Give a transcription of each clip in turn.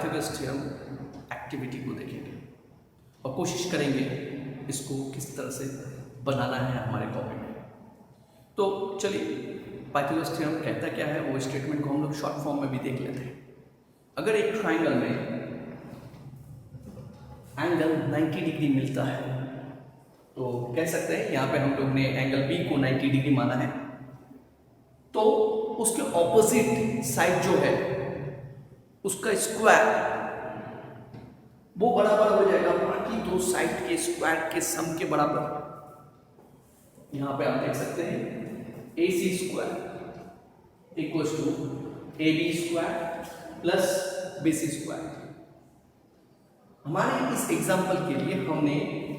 Pythagoras theorem activity को देखेंगे और कोशिश करेंगे इसको किस तरह से बनाना है हमारे कॉपी में। तो चलिए, पाइथागोरस थ्योरम कहता क्या है वो स्टेटमेंट को हम लोग शॉर्ट फॉर्म में भी देख लेते हैं। अगर एक ट्राइंगल में एंगल 90 डिग्री मिलता है तो कह सकते हैं, यहाँ पे हम लोग ने एंगल बी को 90 डिग्री माना है, तो उसके ऑपोजिट साइड जो है उसका स्क्वायर वो बराबर हो जाएगा बाकी दो साइड के स्क्वायर के सम के बराबर। यहाँ पे आप देख सकते हैं A C square equals to A B square plus B C square. हमारे इस एग्जाम्पल के लिए हमने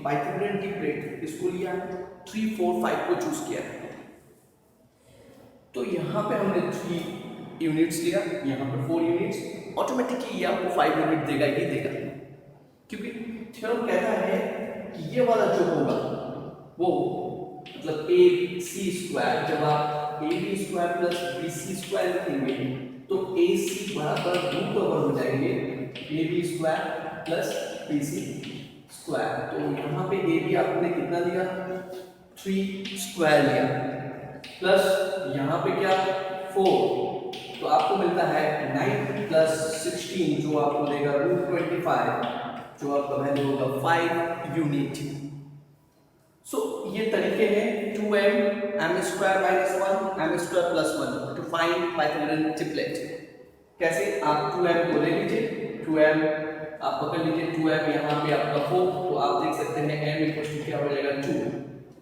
पाइथागोरियन ट्रिपलेट इसको लिया 3, 4, 5 को चूज किया है। तो यहाँ पे हमने 3 यूनिट्स लिया, यहाँ पर 4 यूनिट्स, ऑटोमेटिकली ये आपको 5 यूनिट देगा ही देगा, क्योंकि थ्योरम कहता है कि ये वाला जो होगा वो मतलब ए सी स्क्वायर, जब आप A B square plus B C square लिखेंगे तो ए सी बराबर रूट ओवर हो जाएंगे A B square plus B C square. तो यहाँ पे ए बी आपने कितना लिया 3 स्क्वायर लिया प्लस यहाँ पे क्या 4, तो आपको मिलता है 9 प्लस 16 जो आपको देगा रूट 25, जो आपका वैल्यू होगा 5 यूनिट। सो ये तरीके हैं 2m m square minus 1 m square plus 1 to find Pythagorean triplet. कैसे, आप 2m को ले लीजिए, 2m आप पकड़ लीजिए, 2m यहाँ पे आपका 4, तो आप देख सकते हैं m इक्वल टू क्या हो जाएगा 2,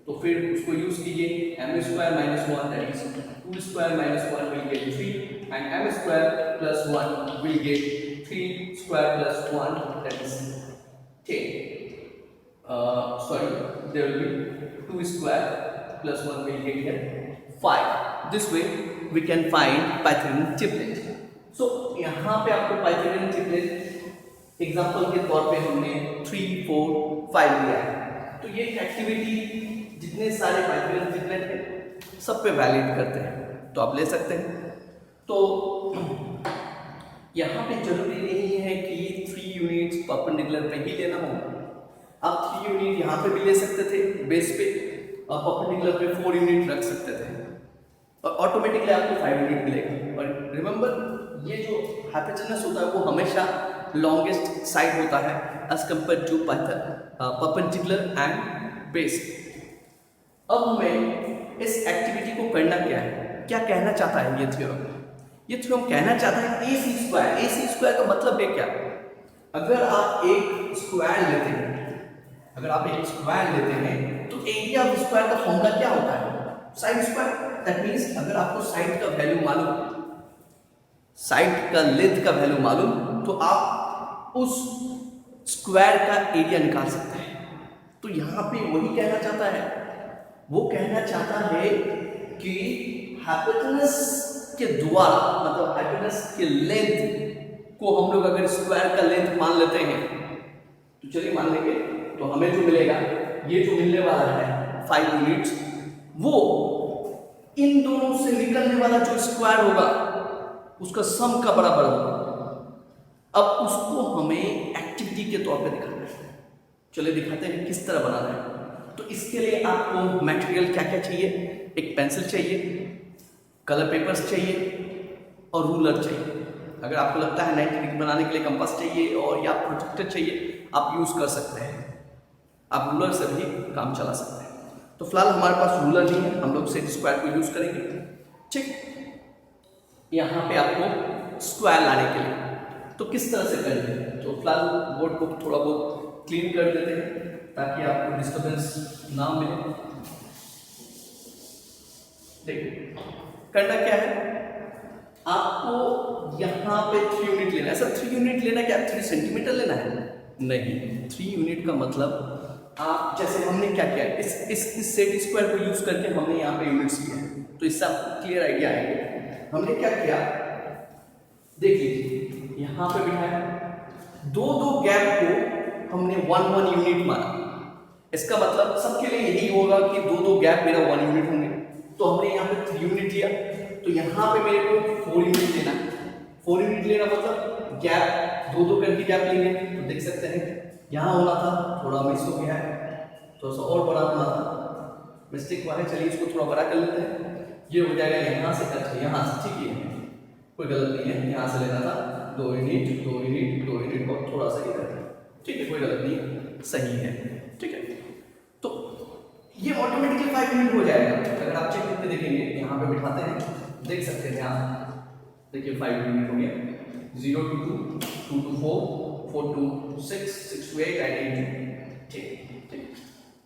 तो फिर उसको यूज कीजिए m square minus 1 that is 2 square minus 1 will get 3 and m square plus 1 will get 3 square plus 1 that is 10। Sorry, there will be 2 square plus 1 will get here 5. This way we can find Pythagorean triplet. So यहाँ पे आपको Pythagorean triplet example के तौर पे हमने 3, 4, 5 लिया है। तो ये एक्टिविटी जितने सारे Pythagorean triplet हैं सब पे वैलिड करते हैं, तो आप ले सकते हैं। तो यहाँ पे जरूरी नहीं है कि 3 यूनिट्स परपेंडिकुलर पे ही लेना हो, आप 3 यूनिट यहाँ पे भी ले सकते थे बेस पे, और परपेंडिकुलर पे 4 यूनिट रख सकते थे और ऑटोमेटिकली आपको 5 यूनिट मिलेगा। और रिमेंबर, ये जो हाइपोटेनस होता है वो हमेशा लॉन्गेस्ट साइड होता है as compared to perpendicular and base. अब हमें इस एक्टिविटी को करना क्या है, क्या कहना चाहता है ये थ्योरम? ये थ्योरम कहना चाहता है ए सी स्क्वायर। ए सी स्क्वायर का मतलब है क्या? अगर आप एक स्क्वायर लेते हैं, अगर आप एक स्क्वायर लेते हैं तो एरिया ऑफ स्क्वायर का फॉर्मूला क्या होता है? Side square. दैट मींस अगर आपको साइड का वैल्यू मालूम, साइड का लेंथ का वैल्यू मालूम, तो आप उस स्क्वायर का एरिया निकाल सकते हैं। तो यहाँ पे वही कहना चाहता है, वो कहना चाहता है कि हाइपोटेनस के द्वारा, मतलब हाइपोटेनस के लेंथ को हम लोग अगर स्क्वायर का लेंथ मान लेते हैं, तो चलिए मान लेंगे, तो हमें जो मिलेगा, ये जो मिलने वाला है 5 यूनिट्स, वो इन दोनों से निकलने वाला जो स्क्वायर होगा उसका सम का बराबर होगा। अब उसको हमें एक्टिविटी के तौर पे दिखाना है। चलिए दिखाते हैं किस तरह बनाना है। तो इसके लिए आपको मटेरियल क्या क्या चाहिए? एक पेंसिल चाहिए, कलर पेपर्स चाहिए और रूलर चाहिए। अगर आपको लगता है 90 डिग्री बनाने के लिए कंपास चाहिए और या प्रोजेक्टर चाहिए, आप यूज कर सकते हैं, आप रूलर से भी काम चला सकते हैं। तो फिलहाल हमारे पास रूलर नहीं है, हम लोग सेट स्क्वायर को यूज करेंगे। ठीक, यहाँ पे आपको स्क्वायर लाने के लिए तो किस तरह से करेंगे? तो फिलहाल बोर्ड को थोड़ा बहुत क्लीन कर देते हैं ताकि आपको डिस्टर्बेंस ना मिले। देखिए करना क्या है, आपको यहाँ पे 3 यूनिट लेना है। सर 3 यूनिट लेना क्या 3 सेंटीमीटर लेना है? नहीं, 3 यूनिट का मतलब आप, जैसे हमने क्या किया, इस सेट स्क्वायर को यूज करके हमने यहाँ पे यूनिट्स लिए हैं, तो इससे आपको क्लियर आइडिया आएगा। हमने क्या किया, देख लीजिए यहाँ पे भी है, दो गैप को हमने 1 यूनिट माना। इसका मतलब सबके लिए यही होगा कि दो गैप मेरा 1 यूनिट होंगे। तो हमने यहाँ पे 3 यूनिट लिया, तो यहाँ पे मेरे को 4 यूनिट लेना है। 4 यूनिट लेना मतलब गैप दो करके गैप लेंगे, तो देख सकते हैं यहाँ होना था, थोड़ा मिस हो गया है, थोड़ा सा और बड़ा होना था, मिस्टेक हुआ है। चलिए इसको थोड़ा बड़ा कर लेते हैं, ये हो जाएगा यहाँ से, अच्छा यहाँ से, ठीक है, कोई गलत नहीं है, यहाँ से लेना था 2 यूनिट 2 यूनिट 2 यूनिट और थोड़ा सा इधर, ठीक है, कोई गलत नहीं, सही है, ठीक है। तो ये ऑटोमेटिकली 5 यूनिट हो जाएगा। अगर आप चेक करके देखेंगे, यहाँ पे बिठाते हैं, देख सकते हैं आप, देखिए 5 यूनिट हो गया, 0 to 2 2 to 4 4 to 6 6 to 8 and 8 to, ठीक,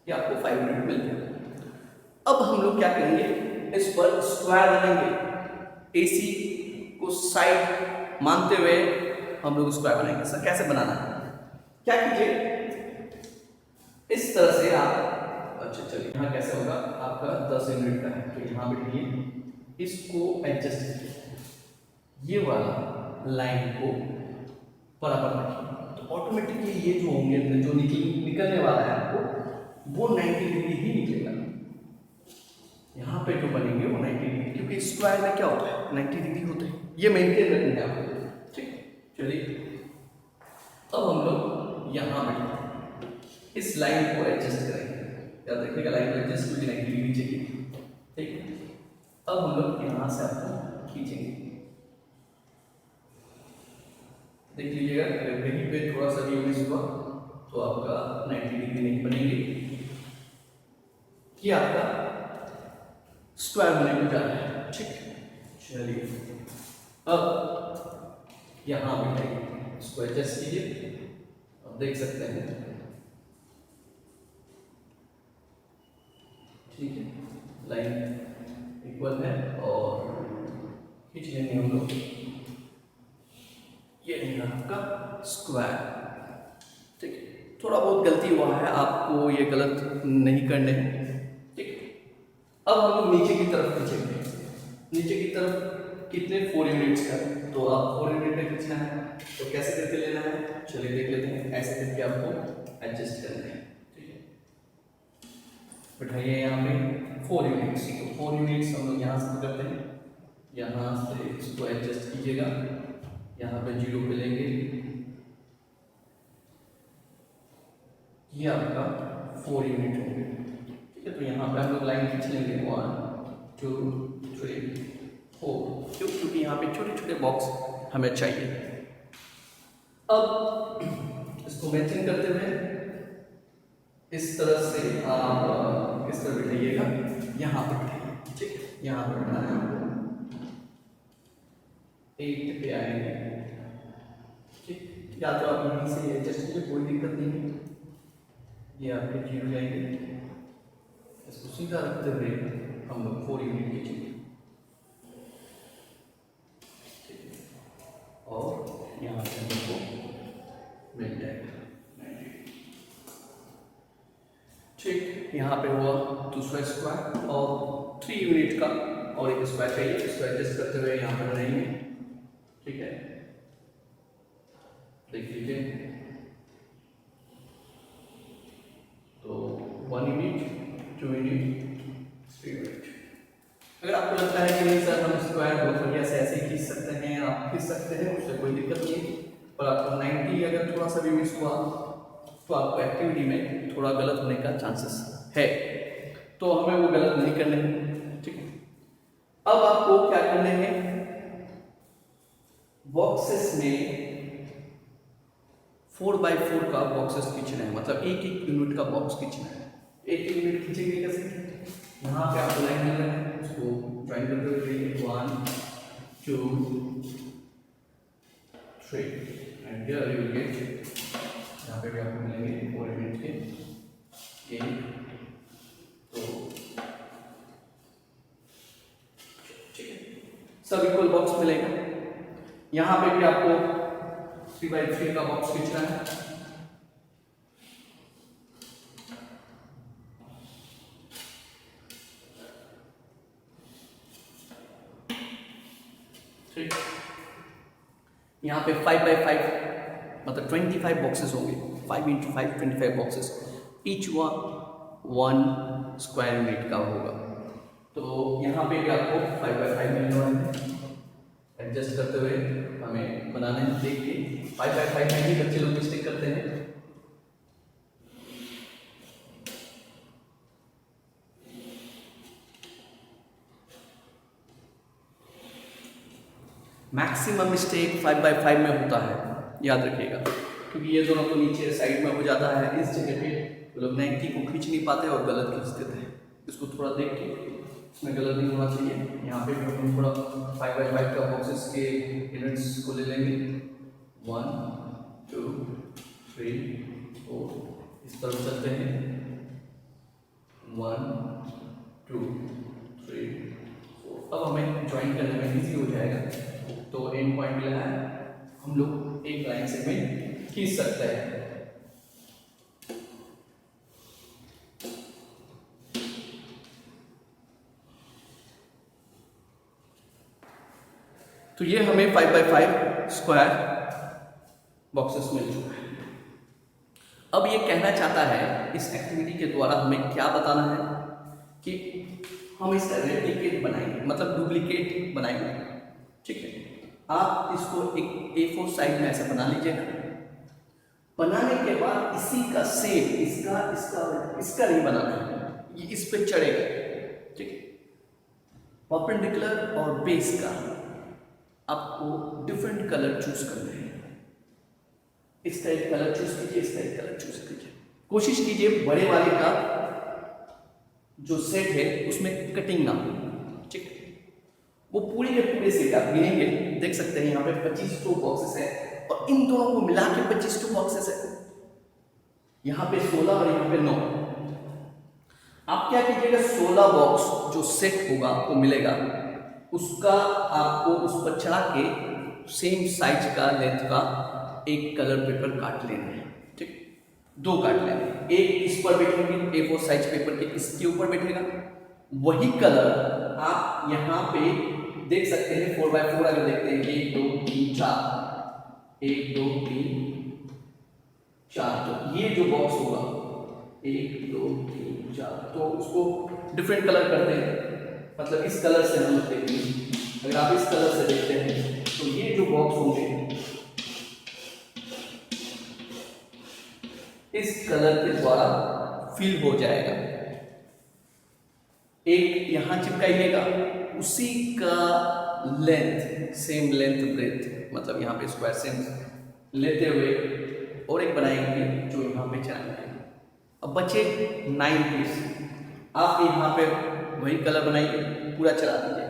ये आपको 5 यूनिट मिल गया। अब हम लोग क्या करेंगे, इस पर स्क्वायर बनाएंगे, AC को साइड मानते हुए हम लोग स्क्वायर बनाएंगे। सर कैसे बनाना है, क्या कीजिए, इस तरह से आप, अच्छा चलिए यहाँ कैसे होगा, आपका 10 यूनिट का है तो यहाँ बैठिए, इसको एडजस्ट कीजिए, ये वाला लाइन को बराबर रखिए, तो ऑटोमेटिकली ये जो होंगे, जो निकलने वाला है आपको, वो 90 डिग्री ही निकलेगा। यहाँ पे जो बनेंगे वो 90 डिग्री, क्योंकि स्क्वायर में क्या होता है 90 डिग्री होता है, ये मेंटेन रखेंगे आपको, ठीक। चलिए अब हम लोग यहाँ पे इस लाइन को एडजस्ट करेंगे, याद रखिएगा लाइन को एडजस्ट क्योंकि 90 डिग्री चाहिए, ठीक। अब हम लोग यहाँ से आपको खींचेंगे, देख लीजिएगा, कहीं पे थोड़ा सा भी मिस हुआ तो आपका 90 डिग्री नहीं बनेगी, ये आपका स्क्वायर बनने को जा रहा है, ठीक। चलिए अब यहाँ बिठाइए, इसको एडजस्ट कीजिए, अब देख सकते हैं, ठीक है, लाइन इक्वल है और खींच लेंगे हम लोग, ये रहेगा आपका स्क्वायर, ठीक है। थोड़ा बहुत गलती हुआ है, आपको ये गलत नहीं करने हैं, ठीक। अब हम लोग नीचे की तरफ खींचेंगे, नीचे की तरफ कितने 4 यूनिट्स का, तो आप 4 यूनिट का खींचना है, तो कैसे करके लेना है, चलिए देख लेते हैं, ऐसे करके आपको एडजस्ट करना है, ठीक है। बैठाइए यहाँ पे 4 यूनिट्स, तो 4 यूनिट्स हम लोग यहाँ से करते हैं, यहाँ से इसको एडजस्ट कीजिएगा, यहाँ पे 0 पे लेंगे, ये आपका 4 यूनिट होंगे, ठीक है। तो यहाँ पे हम लोग लाइन खींच लेंगे 1 2 3 4, क्योंकि यहाँ पे छोटे छोटे बॉक्स हमें चाहिए। अब इसको मेंटेन करते हुए इस तरह से आप इस तरह बिठाइएगा, यहाँ पे बिठाइए, ठीक है, यहाँ पे बिठाना है आपको, 8 पे आएंगे, ठीक, या तो आप यहीं से एडजस्ट कीजिए, कोई दिक्कत नहीं है, ये आपके 0 जाएंगे, इसको सीधा रखते हुए हम लोग 4 यूनिट खींचेंगे, और यहाँ से हमको मिल जाएगा, ठीक। यहाँ पे हुआ दूसरा स्क्वायर और 3 यूनिट का और एक स्क्वायर चाहिए, इसको एडजस्ट करते हुए यहाँ पर रहेंगे, ठीक है, देख लीजिए, तो 1 यूनिट 2 यूनिट 3 यूनिट। अगर आपको लगता है कि नहीं सर हम स्क्वायर बहुत बढ़िया से ऐसे ही खींच सकते हैं, आप खींच सकते हैं, उससे कोई दिक्कत नहीं है, पर आपको 90 अगर थोड़ा सा भी मिस हुआ तो आपको एक्टिविटी में थोड़ा गलत होने का चांसेस है, तो हमें वो गलत नहीं करने हैं, ठीक है। अब आपको क्या करने हैं, बॉक्सेस में 4x4 का बॉक्सेस खींचना है, मतलब एक यूनिट का बॉक्स खींचना है, एक यूनिट खींचेंगे कैसे, यहाँ पे आपको लाइन मिल रहा है, उसको ज्वाइन करते हुए 1 2 3 and here you will get, यहाँ पे भी आपको मिलेंगे 4 यूनिट के, 1 2, ठीक है, सब इक्वल बॉक्स मिलेगा। यहाँ पे भी आपको 3x3 का बॉक्स खींचना है, ठीक। यहाँ पे 5x5 मतलब 25 बॉक्सेस होंगे, 5 × 5 25 बॉक्सेस, ईच 1 स्क्वायर यूनिट का होगा, तो यहाँ पे भी आपको 5x5 मिलने वाले हैं, एडजस्ट करते हुए हमें बनाने में देख के 5x5 में ही बच्चे लोग मिस्टेक करते हैं। मैक्सिमम मिस्टेक 5x5 में होता है, याद रखिएगा, क्योंकि ये दोनों तो नीचे साइड में हो जाता है। इस जगह पे लोग 90 को खींच नहीं पाते और गलत खींच देते हैं। इसको थोड़ा देख के, इसमें गलत नहीं होना चाहिए। यहाँ पे भी हम थोड़ा 5x5 का बॉक्सेस के यूनिट्स को ले लेंगे। 1 2 3 4 इस तरफ चलते हैं। 1 2 3 4। अब हमें ज्वाइन करने में इजी हो जाएगा। तो एंड पॉइंट मिला है, हम लोग एक लाइन सेगमेंट खींच सकते हैं। तो ये हमें 5x5 स्क्वायर बॉक्सेस मिल चुका है। अब ये कहना चाहता है इस एक्टिविटी के द्वारा हमें क्या बताना है कि हम इसका रेप्लिकेट बनाएंगे, मतलब डुप्लीकेट बनाएंगे। ठीक है, आप इसको एक A4 साइज में ऐसा बना लीजिएगा। बनाने के बाद इसी का सेम इसका नहीं बनाना है, ये इस पे चढ़ेगा। ठीक है, परपेंडिकुलर और बेस का आपको डिफरेंट कलर चूज करने हैं। इसका एक कलर चूज कीजिए, इसका एक कलर चूज कीजिए। कोशिश कीजिए बड़े वाले का जो सेट है उसमें कटिंग ना हो। ठीक है, वो पूरे के पूरे सेट आप गिनेंगे, देख सकते हैं यहाँ पे 25 बॉक्सेस है और इन दोनों को मिला के 25 बॉक्सेस है। यहाँ पे 16 और यहाँ पे 9। आप क्या कीजिएगा, 16 बॉक्स जो सेट होगा आपको मिलेगा, उसका आपको उस पर चढ़ा के सेम साइज का लेंथ का एक कलर पेपर काट लेना है। ठीक, 2 काट लेना है। एक इस पर बैठेंगे, A4 साइज पेपर के इसके ऊपर बैठेगा। वही कलर आप यहाँ पे देख सकते हैं 4x4 अगर देखते हैं 1 2 3 4 1 2 3 4। तो ये जो बॉक्स होगा 1 2 3 4, तो उसको डिफरेंट कलर करते हैं। मतलब इस कलर से हम लोग देखते हैं। अगर आप इस कलर से देखते हैं तो ये जो बॉक्स होंगे इस कलर के द्वारा फिल हो जाएगा। एक यहां चिपकाइएगा, उसी का लेंथ सेम लेंथ ब्रेथ, मतलब यहाँ पे स्क्वायर सेम लेते हुए और एक बनाएंगे जो यहाँ पे चढ़ाएंगे। अब बचे 9 पीस। आप यहाँ पे वही कलर बनाइए, पूरा चला दीजिए।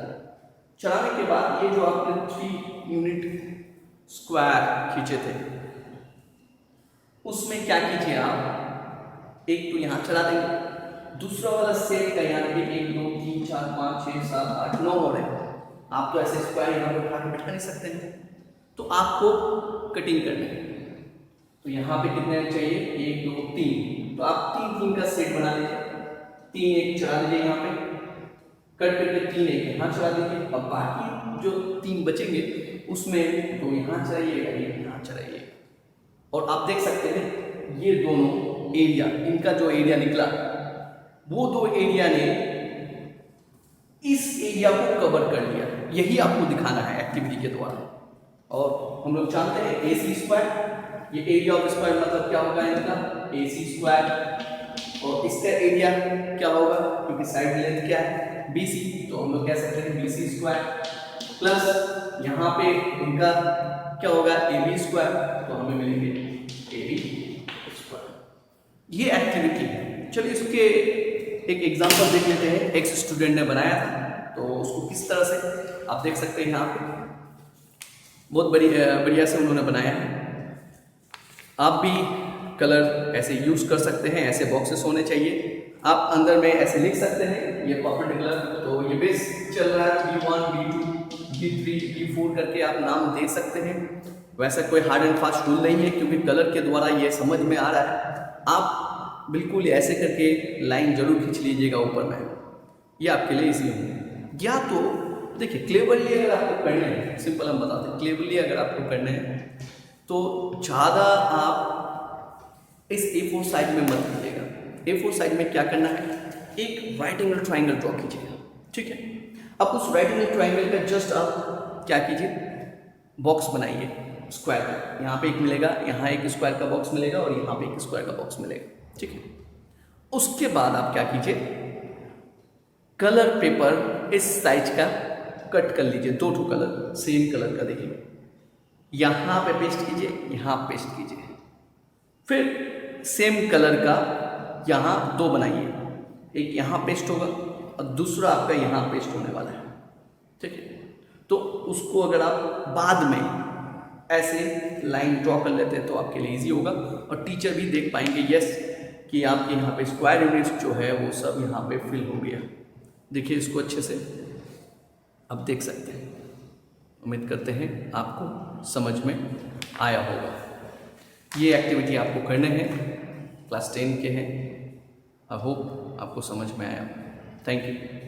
चलाने के बाद ये जो आपने 3 यूनिट स्क्वायर खींचे थे उसमें क्या कीजिए, आप एक तो यहाँ चला देंगे, दूसरा वाला सेट का यहाँ पे 1 2 3 4 5 6 7 8 9 हो रहे हैं। आप तो ऐसे स्क्वायर यहाँ पे उठा के बैठा नहीं सकते हैं, तो आपको कटिंग करनी है। तो यहाँ पे कितने चाहिए, 1 2 3, तो आप 3 का सेट बना लीजिए। 3 एक चढ़ा दीजिए यहाँ पे, कट करके 3 एक यहाँ चढ़ा दीजिए। अब बाकी जो 3 बचेंगे उसमें 2 यहाँ चढ़ाइएगा, 1 यहाँ चढ़ाइएगा। और आप देख सकते हैं ये दोनों एरिया, इनका जो एरिया निकला वो 2 एरिया ने इस एरिया को कवर कर लिया। यही आपको दिखाना है एक्टिविटी के द्वारा। और हम लोग जानते हैं AC स्क्वायर, ये एरिया ऑफ स्क्वायर मतलब क्या होगा इनका, AC स्क्वायर। और इसका एरिया क्या होगा, क्योंकि साइड लेंथ क्या है BC, तो हम लोग कह सकते हैं BC स्क्वायर प्लस यहाँ पे इनका क्या होगा AB स्क्वायर, तो हमें मिलेंगे AB स्क्वायर। ये एक्टिविटी है। चलिए इसके एक एग्जांपल देख लेते हैं। एक स्टूडेंट ने बनाया था, तो उसको किस तरह से आप देख सकते हैं यहाँ पे बहुत बढ़िया से उन्होंने बनाया है। आप भी कलर ऐसे यूज कर सकते हैं, ऐसे बॉक्सेस होने चाहिए। आप अंदर में ऐसे लिख सकते हैं ये परपेंडिकुलर, तो ये बेस चल रहा है B1 B2 B3 B4 करके आप नाम दे सकते हैं। वैसा कोई हार्ड एंड फास्ट रूल नहीं है, क्योंकि कलर के द्वारा ये समझ में आ रहा है। आप बिल्कुल ऐसे करके लाइन जरूर खींच लीजिएगा ऊपर में, ये आपके लिए इजी होगा। या तो देखिए क्लेवरली अगर आपको करने हैं, सिंपल हम बताते हैं, क्लेवरली अगर आपको करने हैं तो ज़्यादा आप इस A4 साइज में मत कीजिएगा। A4 साइज में क्या करना है, एक राइट एंगल ट्राइंगल ड्रॉ कीजिएगा। ठीक है, अब उस राइट एंगल ट्राइंगल का जस्ट आप क्या कीजिए, बॉक्स बनाइए स्क्वायर का, यहाँ पे एक मिलेगा, यहाँ एक स्क्वायर का बॉक्स मिलेगा और यहाँ पे एक स्क्वायर का बॉक्स मिलेगा, ठीक है। उसके बाद आप क्या कीजिए, कलर पेपर इस साइज का कट कर लीजिए, 2 कलर सेम कलर का, देखिए यहाँ पे पेस्ट कीजिए, यहाँ पेस्ट कीजिए, फिर सेम कलर का यहाँ 2 बनाइए, एक यहाँ पेस्ट होगा और दूसरा आपका यहाँ पेस्ट होने वाला है, ठीक है। तो उसको अगर आप बाद में ऐसे लाइन ड्रॉ कर लेते हैं तो आपके लिए इजी होगा और टीचर भी देख पाएंगे यस कि आपके यहाँ पे स्क्वायर यूनिट्स जो है वो सब यहाँ पे फिल हो गया। देखिए इसको अच्छे से आप देख सकते हैं। उम्मीद करते हैं आपको समझ में आया होगा। ये एक्टिविटी आपको करने हैं, क्लास 10 के हैं। आई होप आपको समझ में आया। Thank you.